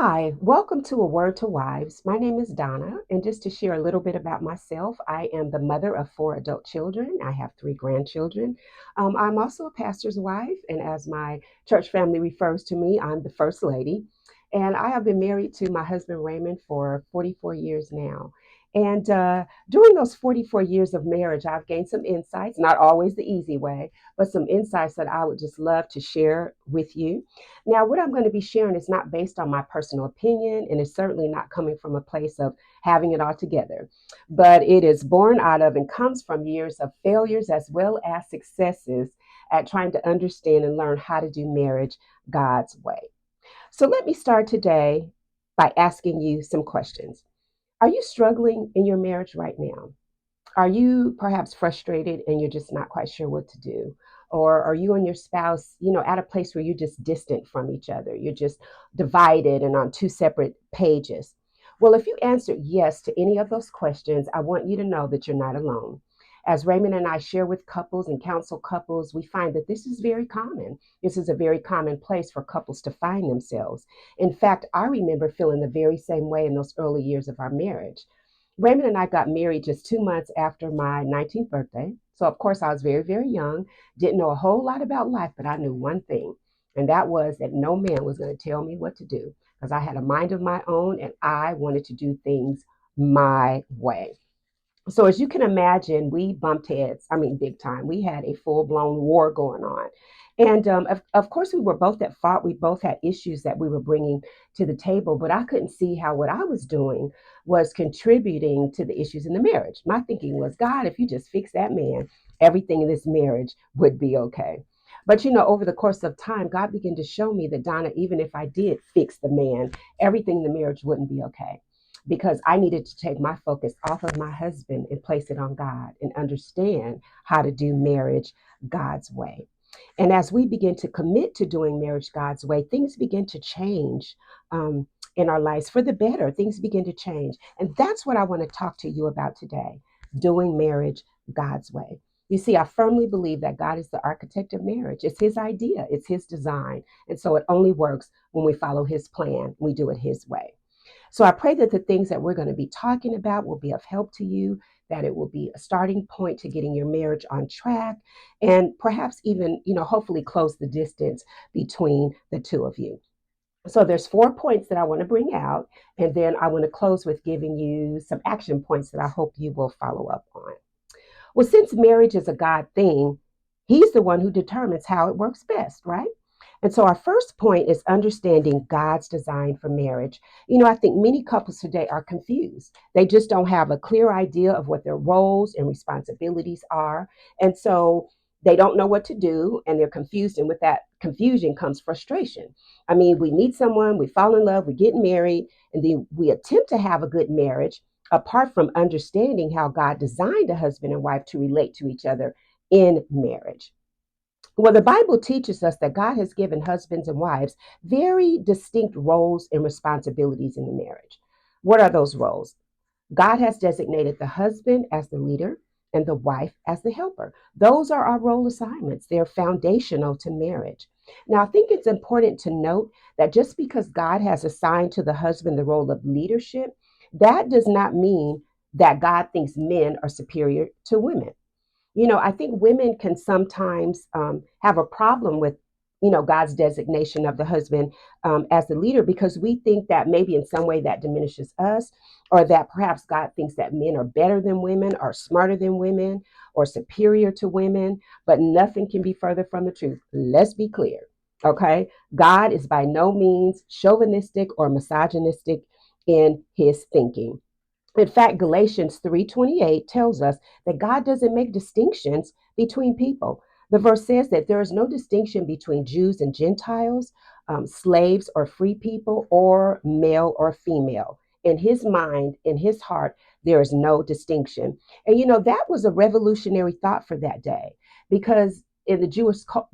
Hi, welcome to A Word to Wives. My name is Donna, and just to share a little bit about myself, I am the mother of four adult children. I have three grandchildren. I'm also a pastor's wife, and as my church family refers to me, I'm the first lady. And I have been married to my husband Raymond for 44 years now. And during those 44 years of marriage, I've gained some insights, not always the easy way, but some insights that I would just love to share with you. Now, what I'm going to be sharing is not based on my personal opinion, and it's certainly not coming from a place of having it all together, but it is born out of and comes from years of failures as well as successes at trying to understand and learn how to do marriage God's way. So, let me start today by asking you some questions. Are you struggling in your marriage right now? Are you perhaps frustrated and you're just not quite sure what to do? Or are you and your spouse, at a place where you're just distant from each other? You're just divided and on two separate pages. Well, if you answered yes to any of those questions, I want you to know that you're not alone. As Raymond and I share with couples and counsel couples, we find that this is very common. This is a very common place for couples to find themselves. In fact, I remember feeling the very same way in those early years of our marriage. Raymond and I got married just 2 months after my 19th birthday. So, of course, I was very, very young, didn't know a whole lot about life, but I knew one thing, and that was that no man was going to tell me what to do because I had a mind of my own and I wanted to do things my way. So, as you can imagine, we bumped heads. I mean, big time. We had a full blown war going on. And of course, we were both at fault. We both had issues that we were bringing to the table, but I couldn't see how what I was doing was contributing to the issues in the marriage. My thinking was, God, if you just fix that man, everything in this marriage would be okay. But over the course of time, God began to show me that, Donna, even if I did fix the man, everything in the marriage wouldn't be okay because I needed to take my focus off of my husband and place it on God and understand how to do marriage God's way. And as we begin to commit to doing marriage God's way, things begin to change in our lives for the better. Things begin to change. And that's what I want to talk to you about today, doing marriage God's way. You see, I firmly believe that God is the architect of marriage. It's his idea, it's his design. And so it only works when we follow his plan, we do it his way. So I pray that the things that we're going to be talking about will be of help to you, that it will be a starting point to getting your marriage on track, and perhaps even, hopefully close the distance between the two of you. So there's 4 points that I want to bring out, and then I want to close with giving you some action points that I hope you will follow up on. Well, since marriage is a God thing, he's the one who determines how it works best, right? And so our first point is understanding God's design for marriage. I think many couples today are confused. They just don't have a clear idea of what their roles and responsibilities are. And so they don't know what to do and they're confused. And with that confusion comes frustration. I mean, we meet someone, we fall in love, we get married, and then we attempt to have a good marriage apart from understanding how God designed a husband and wife to relate to each other in marriage. Well, the Bible teaches us that God has given husbands and wives very distinct roles and responsibilities in the marriage. What are those roles? God has designated the husband as the leader and the wife as the helper. Those are our role assignments. They're foundational to marriage. Now, I think it's important to note that just because God has assigned to the husband the role of leadership, that does not mean that God thinks men are superior to women. I think women can sometimes have a problem with, God's designation of the husband as the leader because we think that maybe in some way that diminishes us, or that perhaps God thinks that men are better than women, or smarter than women, or superior to women. But nothing can be further from the truth. Let's be clear. Okay. God is by no means chauvinistic or misogynistic in his thinking. In fact, Galatians 3:28 tells us that God doesn't make distinctions between people. The verse says that there is no distinction between Jews and Gentiles, slaves or free people, or male or female. In his mind, in his heart, there is no distinction. And that was a revolutionary thought for that day because in the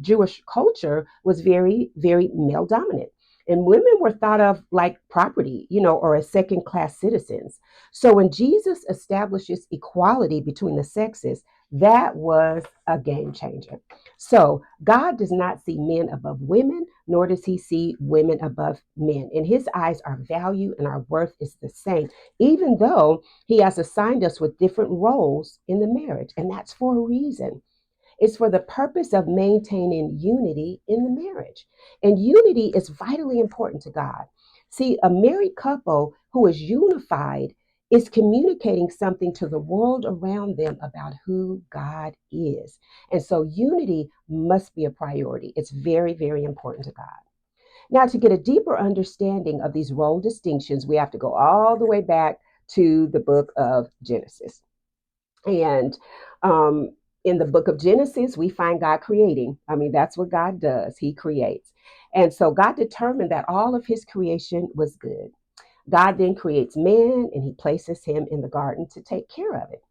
Jewish culture was very, very male dominant. And women were thought of like property, or as second class citizens. So when Jesus establishes equality between the sexes, that was a game changer. So God does not see men above women, nor does he see women above men. In his eyes, our value and our worth is the same, even though he has assigned us with different roles in the marriage. And that's for a reason. It's for the purpose of maintaining unity in the marriage. And unity is vitally important to God. See, a married couple who is unified is communicating something to the world around them about who God is. And so unity must be a priority. It's very, very important to God. Now, to get a deeper understanding of these role distinctions, we have to go all the way back to the book of Genesis. And um, in the book of Genesis, we find God creating. I mean, that's what God does, He creates. And so God determined that all of His creation was good. God then creates man and He places him in the garden to take care of it.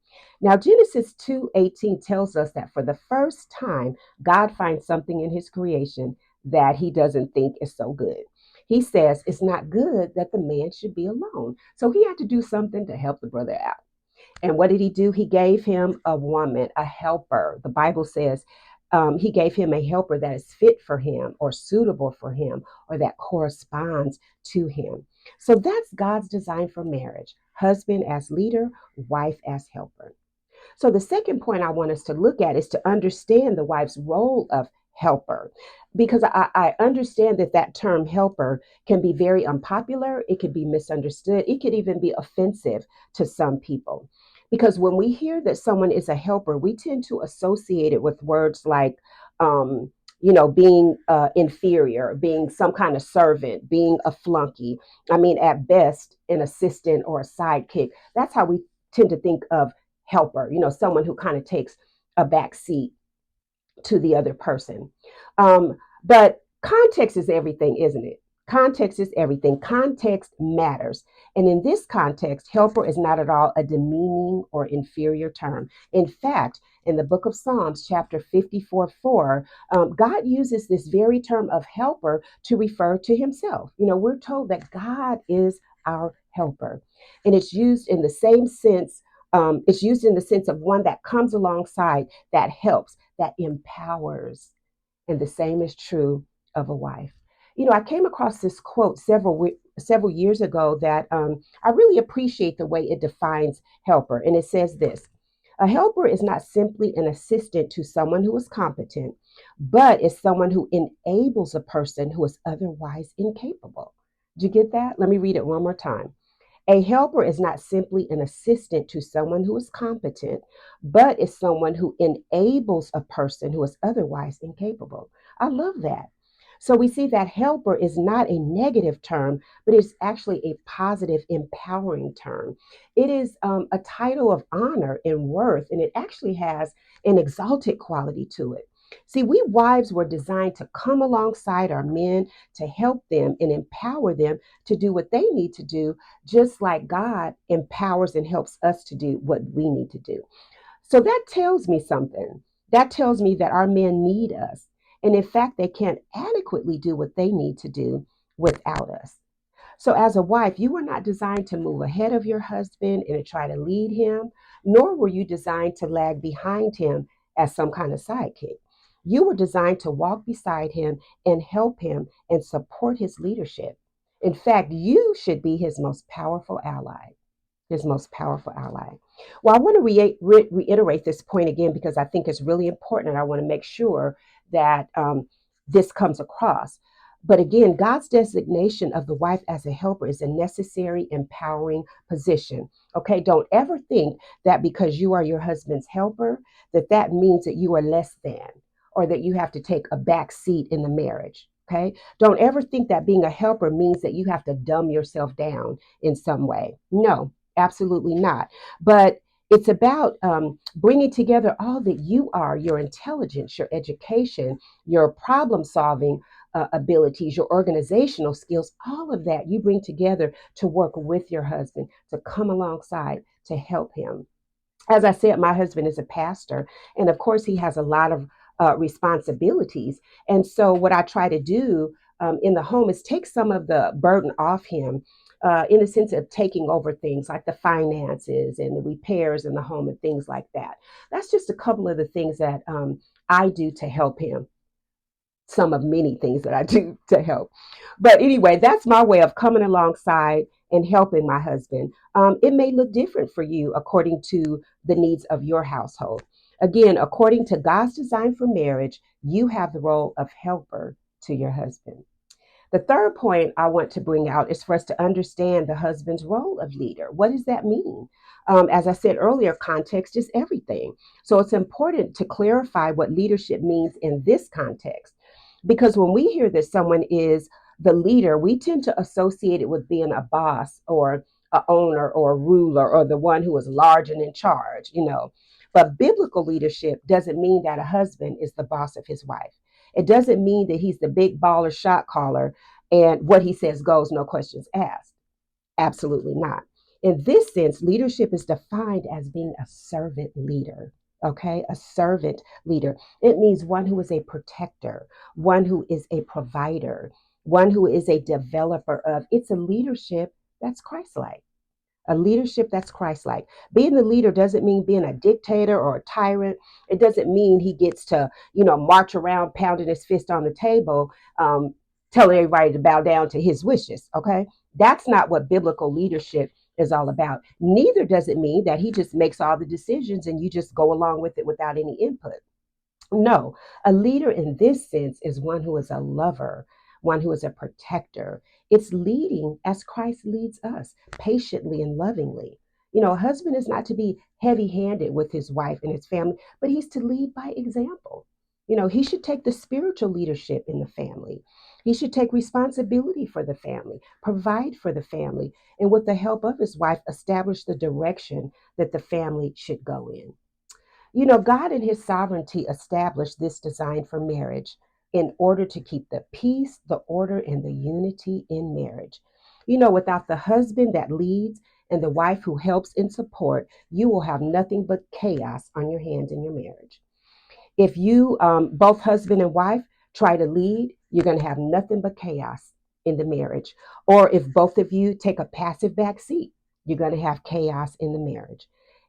Now, Genesis 2:18 tells us that for the first time, God finds something in His creation that He doesn't think is so good. He says it's not good that the man should be alone. So He had to do something to help the brother out. And what did he do? He gave him a woman, a helper. The Bible says he gave him a helper that is fit for him or suitable for him or that corresponds to him. So that's God's design for marriage: husband as leader, wife as helper. So the second point I want us to look at is to understand the wife's role of helper, because I understand that that term helper can be very unpopular. It could be misunderstood. It could even be offensive to some people. Because when we hear that someone is a helper, we tend to associate it with words like, um, being inferior, being some kind of servant, being a flunky. I mean, at best, an assistant or a sidekick. That's how we tend to think of helper, someone who kind of takes a back seat to the other person. But context is everything, isn't it? Context is everything. Context matters. And in this context, helper is not at all a demeaning or inferior term. In fact, in the book of Psalms, chapter 54:4, God uses this very term of helper to refer to himself. We're told that God is our helper. And it's used in the same sense. It's used in the sense of one that comes alongside, that helps, that empowers. And the same is true of a wife. I came across this quote several years ago that I really appreciate the way it defines helper. And it says this: a helper is not simply an assistant to someone who is competent, but is someone who enables a person who is otherwise incapable. Did you get that? Let me read it one more time. A helper is not simply an assistant to someone who is competent, but is someone who enables a person who is otherwise incapable. I love that. So we see that helper is not a negative term, but it's actually a positive, empowering term. It is a title of honor and worth, and it actually has an exalted quality to it. See, we wives were designed to come alongside our men to help them and empower them to do what they need to do, just like God empowers and helps us to do what we need to do. So that tells me something. That tells me that our men need us. And in fact, they can't adequately do what they need to do without us. So, as a wife, you were not designed to move ahead of your husband and to try to lead him, nor were you designed to lag behind him as some kind of sidekick. You were designed to walk beside him and help him and support his leadership. In fact, you should be his most powerful ally. His most powerful ally. Well, I want to reiterate this point again because I think it's really important, and I want to make sure that this comes across. But again, God's designation of the wife as a helper is a necessary, empowering position. Okay, don't ever think that because you are your husband's helper, that means that you are less than or that you have to take a back seat in the marriage. Okay, don't ever think that being a helper means that you have to dumb yourself down in some way. No, absolutely not. But it's about bringing together all that you are: your intelligence, your education, your problem solving abilities, your organizational skills, all of that you bring together to work with your husband, to come alongside, to help him. As I said, my husband is a pastor, and of course, he has a lot of responsibilities. And so, what I try to do in the home is take some of the burden off him. In the sense of taking over things like the finances and the repairs in the home and things like that. That's just a couple of the things that I do to help him. some of many things that I do to help. But anyway, that's my way of coming alongside and helping my husband. It may look different for you according to the needs of your household. Again, according to God's design for marriage, you have the role of helper to your husband. The third point I want to bring out is for us to understand the husband's role of leader. What does that mean? As I said earlier, context is everything. So it's important to clarify what leadership means in this context. Because when we hear that someone is the leader, we tend to associate it with being a boss or a owner or a ruler or the one who is large and in charge, you know. But biblical leadership doesn't mean that a husband is the boss of his wife. It doesn't mean that he's the big baller shot caller and what he says goes, no questions asked. Absolutely not. In this sense, leadership is defined as being a servant leader. Okay, a servant leader. It means one who is a protector, one who is a provider, one who is a developer of. It's a leadership that's Christ like. A leadership that's Christ-like. Being the leader doesn't mean being a dictator or a tyrant. It doesn't mean he gets to, march around pounding his fist on the table, telling everybody to bow down to his wishes. Okay, that's not what biblical leadership is all about. Neither does it mean that he just makes all the decisions and you just go along with it without any input. No, a leader in this sense is one who is a lover, one who is a protector. It's leading as Christ leads us, patiently and lovingly. A husband is not to be heavy handed with his wife and his family, but he's to lead by example. He should take the spiritual leadership in the family. He should take responsibility for the family, provide for the family, and with the help of his wife, establish the direction that the family should go in. God in his sovereignty established this design for marriage in order to keep the peace, the order, and the unity in marriage. Without the husband that leads and the wife who helps and support, you will have nothing but chaos on your hands in your marriage. If you, both husband and wife, try to lead, you're going to have nothing but chaos in the marriage. Or if both of you take a passive back seat, you're going to have chaos in the marriage.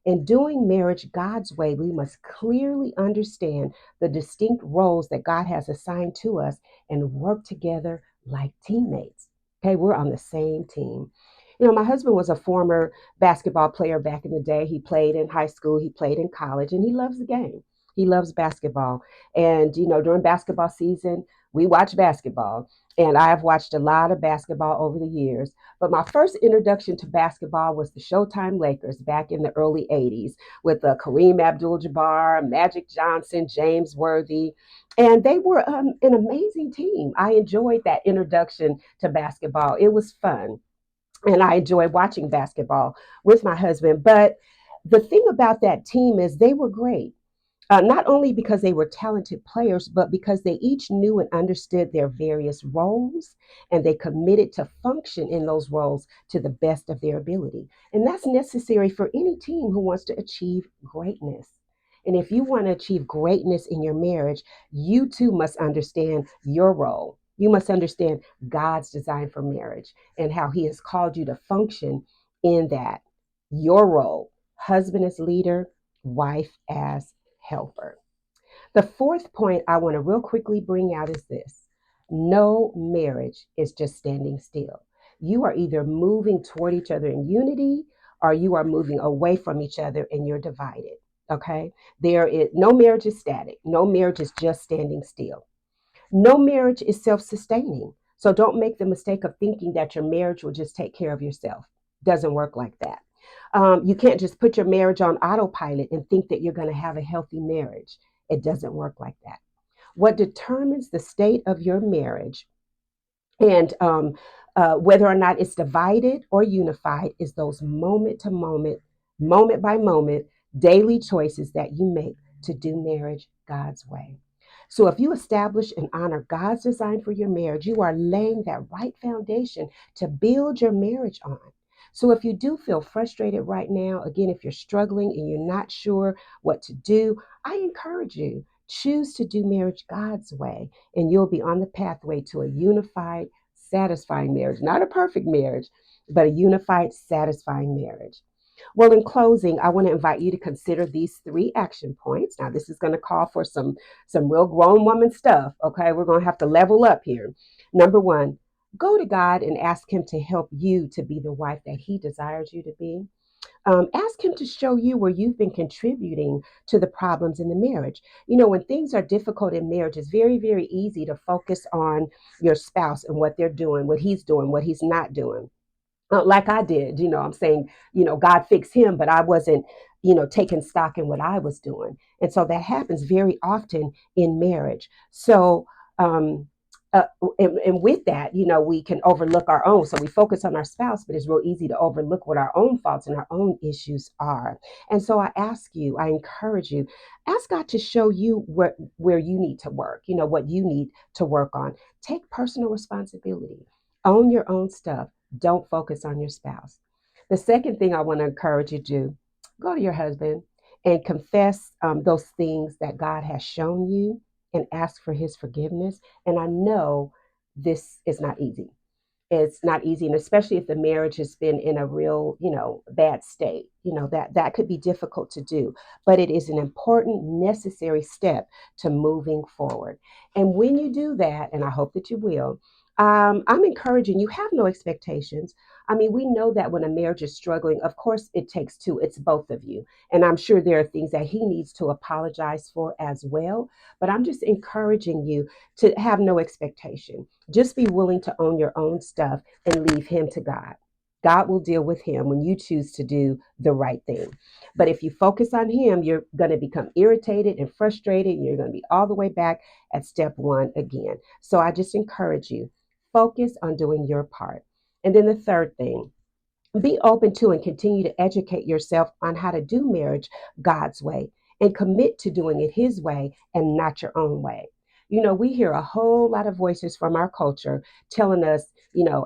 In doing marriage God's way, we must clearly understand the distinct roles that God has assigned to us and work together like teammates. Okay, we're on the same team. My husband was a former basketball player back in the day. He played in high school, he played in college, and he loves the game. He loves basketball. And, during basketball season, we watch basketball. And I've watched a lot of basketball over the years. But my first introduction to basketball was the Showtime Lakers back in the early 80s with Kareem Abdul Jabbar, Magic Johnson, James Worthy. And they were an amazing team. I enjoyed that introduction to basketball. It was fun. And I enjoy watching basketball with my husband. But the thing about that team is they were great. Not only because they were talented players, but because they each knew and understood their various roles and they committed to function in those roles to the best of their ability. And that's necessary for any team who wants to achieve greatness. And if you want to achieve greatness in your marriage, you too must understand your role. You must understand God's design for marriage and how He has called you to function in that. Your role, husband as leader, wife as helper. The fourth point I want to real quickly bring out is this: no marriage is just standing still. You are either moving toward each other in unity or you are moving away from each other and you're divided. Okay? There is no marriage is static. No marriage is just standing still. No marriage is self-sustaining. So don't make the mistake of thinking that your marriage will just take care of yourself. Doesn't work like that. You can't just put your marriage on autopilot and think that you're going to have a healthy marriage. It doesn't work like that. What determines the state of your marriage and whether or not it's divided or unified is those moment to moment, moment by moment, daily choices that you make to do marriage God's way. So if you establish and honor God's design for your marriage, you are laying that right foundation to build your marriage on. So if you do feel frustrated right now, again, if you're struggling and you're not sure what to do, I encourage you, choose to do marriage God's way, and you'll be on the pathway to a unified, satisfying marriage. Not a perfect marriage, but a unified, satisfying marriage. Well, in closing, I want to invite you to consider these three action points. Now, this is going to call for some real grown woman stuff. Okay, we're going to have to level up here. Number one, go to God and ask Him to help you to be the wife that He desires you to be. Ask him to show you where you've been contributing to the problems in the marriage. You know, when things are difficult in marriage, it's very, very easy to focus on your spouse and what they're doing, what he's not doing. Like I did, I'm saying, God fixed him, but I wasn't, taking stock in what I was doing. And so that happens very often in marriage. So, um, uh, and with that, we can overlook our own. So we focus on our spouse, but it's real easy to overlook what our own faults and our own issues are. And so I encourage you, ask God to show you where you need to work, what you need to work on. Take personal responsibility, own your own stuff. Don't focus on your spouse. The second thing I want to encourage you to do, go to your husband and confess those things that God has shown you and ask for his forgiveness. And I know this is not easy. It's not easy, and especially if the marriage has been in a real, bad state, that could be difficult to do. But it is an important, necessary step to moving forward. And when you do that, and I hope that you will, I'm encouraging you, have no expectations. I mean, we know that when a marriage is struggling, of course, it takes two. It's both of you. And I'm sure there are things that he needs to apologize for as well. But I'm just encouraging you to have no expectation. Just be willing to own your own stuff and leave him to God. God will deal with him when you choose to do the right thing. But if you focus on him, you're going to become irritated and frustrated, and you're going to be all the way back at step one again. So I just encourage you, focus on doing your part. And then the third thing, be open to and continue to educate yourself on how to do marriage God's way and commit to doing it His way and not your own way. We hear a whole lot of voices from our culture telling us,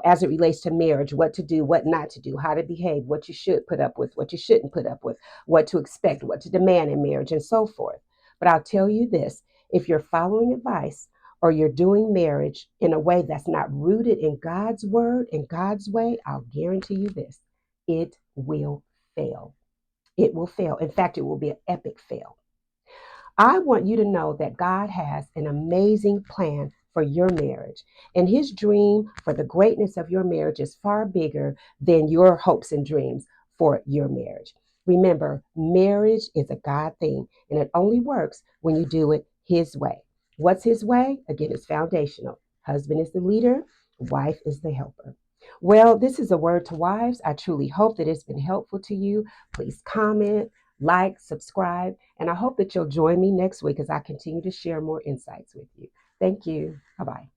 as it relates to marriage, what to do, what not to do, how to behave, what you should put up with, what you shouldn't put up with, what to expect, what to demand in marriage, and so forth. But I'll tell you this, if you're following advice, or you're doing marriage in a way that's not rooted in God's word and God's way, I'll guarantee you this, it will fail. It will fail. In fact, it will be an epic fail. I want you to know that God has an amazing plan for your marriage. And his dream for the greatness of your marriage is far bigger than your hopes and dreams for your marriage. Remember, marriage is a God thing, and it only works when you do it his way. What's his way? Again, it's foundational. Husband is the leader, wife is the helper. Well, this is a word to wives. I truly hope that it's been helpful to you. Please comment, like, subscribe, and I hope that you'll join me next week as I continue to share more insights with you. Thank you. Bye bye.